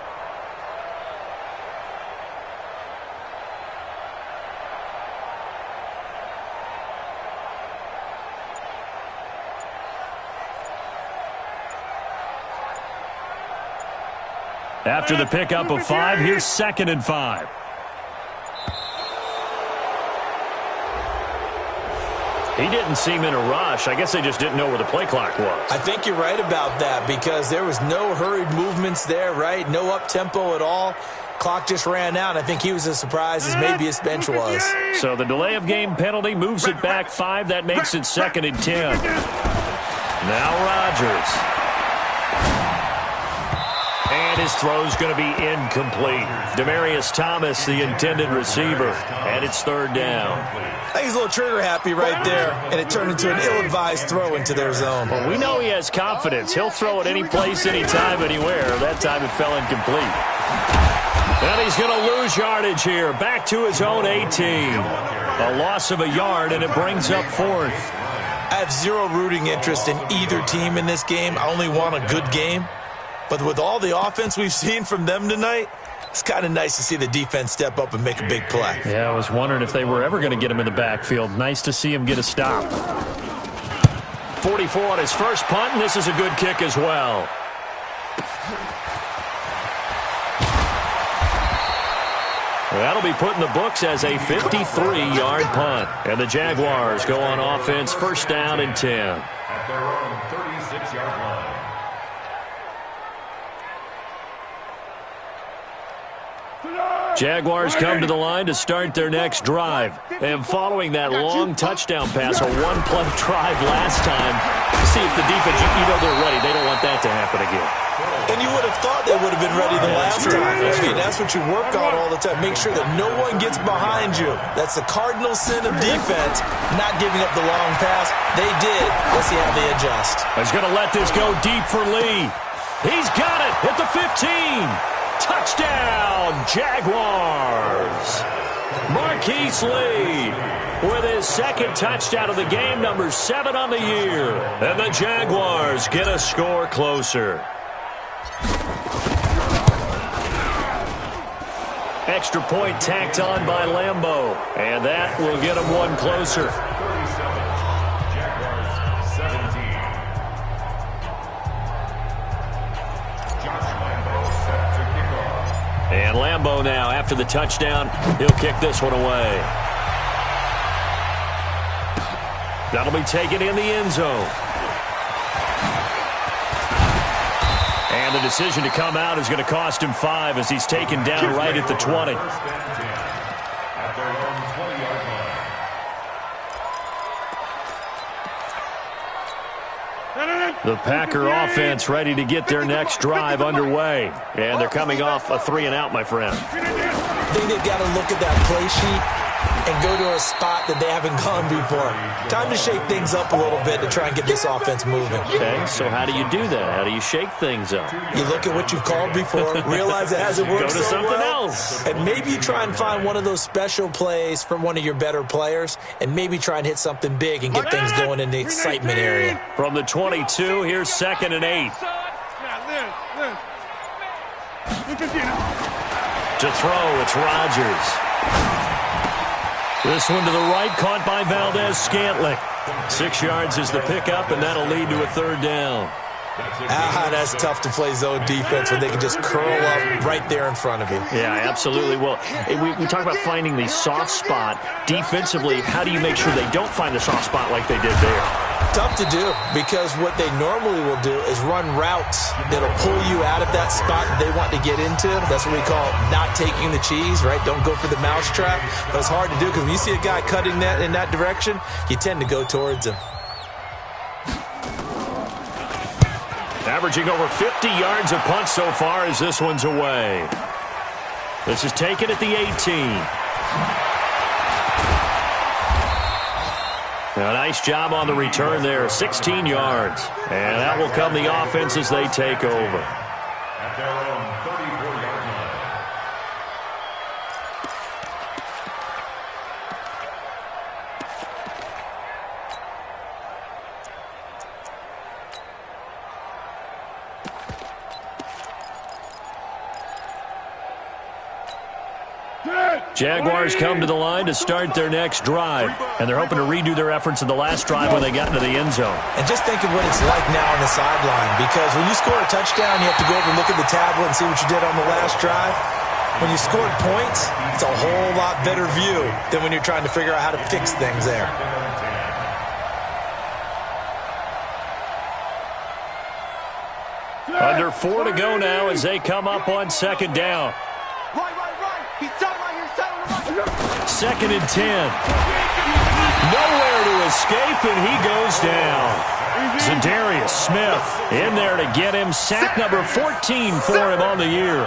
After the pickup of 5, here's 2nd and 5. He didn't seem in a rush. I guess they just didn't know where the play clock was. I think you're right about that because there was no hurried movements there, right? No up-tempo at all. Clock just ran out. I think he was as surprised as maybe his bench was. So the delay of game penalty moves it back 5. That makes it 2nd and 10. Now Rodgers. And his throw's going to be incomplete. Demaryius Thomas, the intended receiver, and it's 3rd down. I think he's a little trigger happy right there, and it turned into an ill-advised throw into their zone. Well, we know he has confidence. He'll throw it any place, anytime, anywhere. That time it fell incomplete. And he's going to lose yardage here. Back to his own 18. A loss of a yard, and it brings up 4th. I have zero rooting interest in either team in this game. I only want a good game. But with all the offense we've seen from them tonight, it's kind of nice to see the defense step up and make a big play. Yeah, I was wondering if they were ever going to get him in the backfield. Nice to see him get a stop. 44 on his first punt, and this is a good kick as well. That'll be put in the books as a 53-yard punt. And the Jaguars go on offense, 1st down and 10. At their own 36-yard line. Jaguars come to the line to start their next drive. And following that long touchdown pass, a one-play drive last time, see if the defense, you know they're ready. They don't want that to happen again. And you would have thought they would have been ready the last time. I mean, that's what you work on all the time. Make sure that no one gets behind you. That's the cardinal sin of defense, not giving up the long pass. They did. Let's see how they adjust. He's going to let this go deep for Lee. He's got it at the 15. Touchdown, Jaguars. Marquise Lee with his 2nd touchdown of the game, number 7 on the year. And the Jaguars get a score closer. Extra point tacked on by Lambeau. And that will get him one closer. 37, Jaguars 17. Josh Lambeau set to kick off. And Lambeau now, after the touchdown, he'll kick this one away. That'll be taken in the end zone. And the decision to come out is going to cost him 5 as he's taken down right at the 20. At their own 20-yard line. The Packer offense ready to get their next drive underway. And they're coming off a 3-and-out, my friend. I think they've got to look at that play sheet and go to a spot that they haven't gone before. Time to shake things up a little bit to try and get this offense moving. Okay, so how do you do that? How do you shake things up? You look at what you've called before, realize it hasn't worked Go to so something well, else. and maybe you try and find one of those special plays from one of your better players, and maybe try and hit something big and get things going in the excitement area. From the 22, here's 2nd and 8. To throw, it's Rodgers. This one to the right, caught by Valdez-Scantling. 6 yards is the pickup, and that'll lead to a 3rd down. That's tough to play zone defense when they can just curl up right there in front of you. Yeah, absolutely. Well, we talk about finding the soft spot. Defensively, how do you make sure they don't find the soft spot like they did there? Tough to do, because what they normally will do is run routes that'll pull you out of that spot that they want to get into. That's what we call not taking the cheese, right? Don't go for the mousetrap. But it's hard to do because when you see a guy cutting that in that direction, you tend to go towards him. Averaging over 50 yards a punt so far as this one's away. This is taken at the 18. A nice job on the return there, 16 yards. And that will come the offense as they take over. At their own 34-yard line. Jaguars come to the line to start their next drive, and they're hoping to redo their efforts in the last drive when they got into the end zone. And just think of what it's like now on the sideline, because when you score a touchdown, you have to go over and look at the tablet and see what you did on the last drive. When you scored points, it's a whole lot better view than when you're trying to figure out how to fix things there. Under 4 to go now as they come up on second down. Right. He's down right here. Second and 10. Nowhere to escape, and he goes down. Zadarius Smith in there to get him. Sack number 14 for him on the year.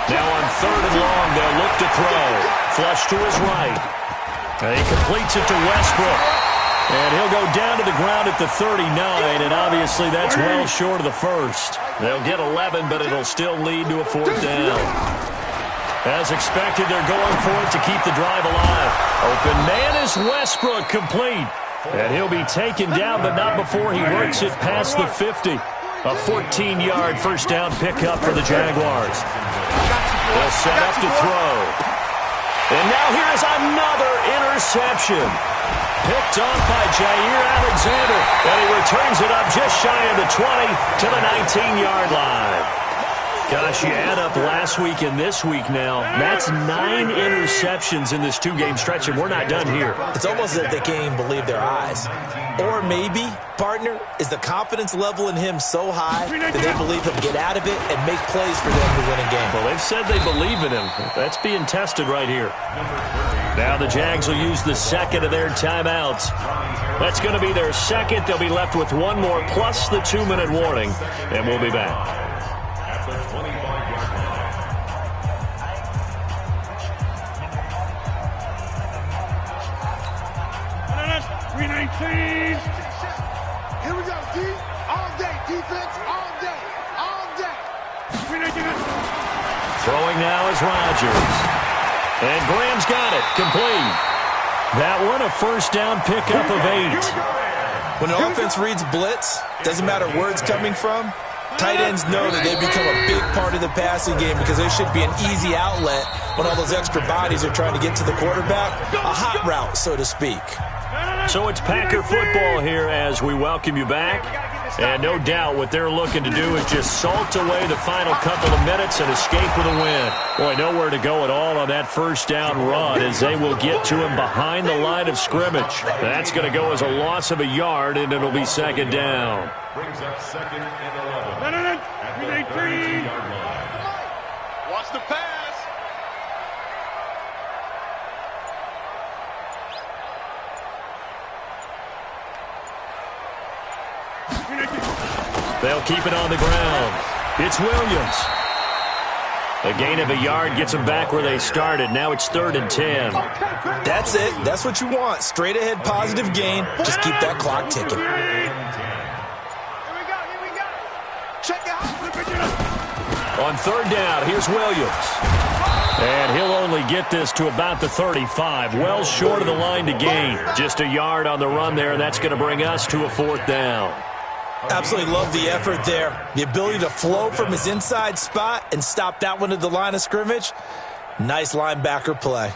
Now on third and long, they'll look to throw. Flush to his right. And he completes it to Westbrook. And he'll go down to the ground at the 39, and obviously that's well short of the first. They'll get 11, but it'll still lead to a fourth down. As expected, they're going for it to keep the drive alive. Open man is Westbrook, complete. And he'll be taken down, but not before he works it past the 50. A 14-yard first down pickup for the Jaguars. They'll set up to throw. And now here's another interception. Picked off by Jair Alexander. And he returns it up just shy of the 20 to the 19-yard line. Gosh, you add up last week and this week now. That's 9 interceptions in this 2-game stretch, and we're not done here. It's almost as if they can't even believe their eyes. Or maybe, partner, is the confidence level in him so high that they believe he'll get out of it and make plays for them to win a game. Well, they've said they believe in him. That's being tested right here. Now the Jags will use the second of their timeouts. That's going to be their second. They'll be left with one more plus the 2-minute warning, and we'll be back. At the 25-yard line. Here we go, D. All day. Defense, all day. All day. Throwing now is Rodgers. And Graham's got it. Complete. That one, a first down pickup of 8. When an offense reads blitz, doesn't matter where it's coming from, tight ends know that they become a big part of the passing game because they should be an easy outlet when all those extra bodies are trying to get to the quarterback. A hot route, so to speak. So it's Packer football here as we welcome you back. And no doubt what they're looking to do is just salt away the final couple of minutes and escape with a win. Boy, nowhere to go at all on that first down run as they will get to him behind the line of scrimmage. That's going to go as a loss of a yard, and it'll be second down. Brings up second and 11. At the 32-yard line. Watch the pass. They'll keep it on the ground. It's Williams. A gain of a yard gets them back where they started. Now it's 3rd and 10. That's it. That's what you want. Straight ahead, positive gain. Just keep that clock ticking. Here we go. Check out. On 3rd down, here's Williams. And he'll only get this to about the 35. Well short of the line to gain. Just a yard on the run there, and that's going to bring us to a 4th down. Absolutely love the effort there. The ability to flow from his inside spot and stop that one at the line of scrimmage. Nice linebacker play.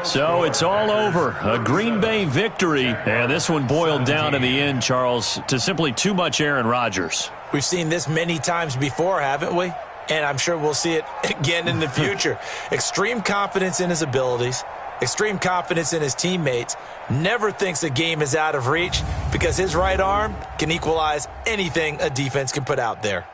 So it's all over. A Green Bay victory. And this one boiled down in the end, Charles, to simply too much Aaron Rodgers. We've seen this many times before, haven't we? And I'm sure we'll see it again in the future. Extreme confidence in his abilities, extreme confidence in his teammates, never thinks a game is out of reach because his right arm can equalize anything a defense can put out there.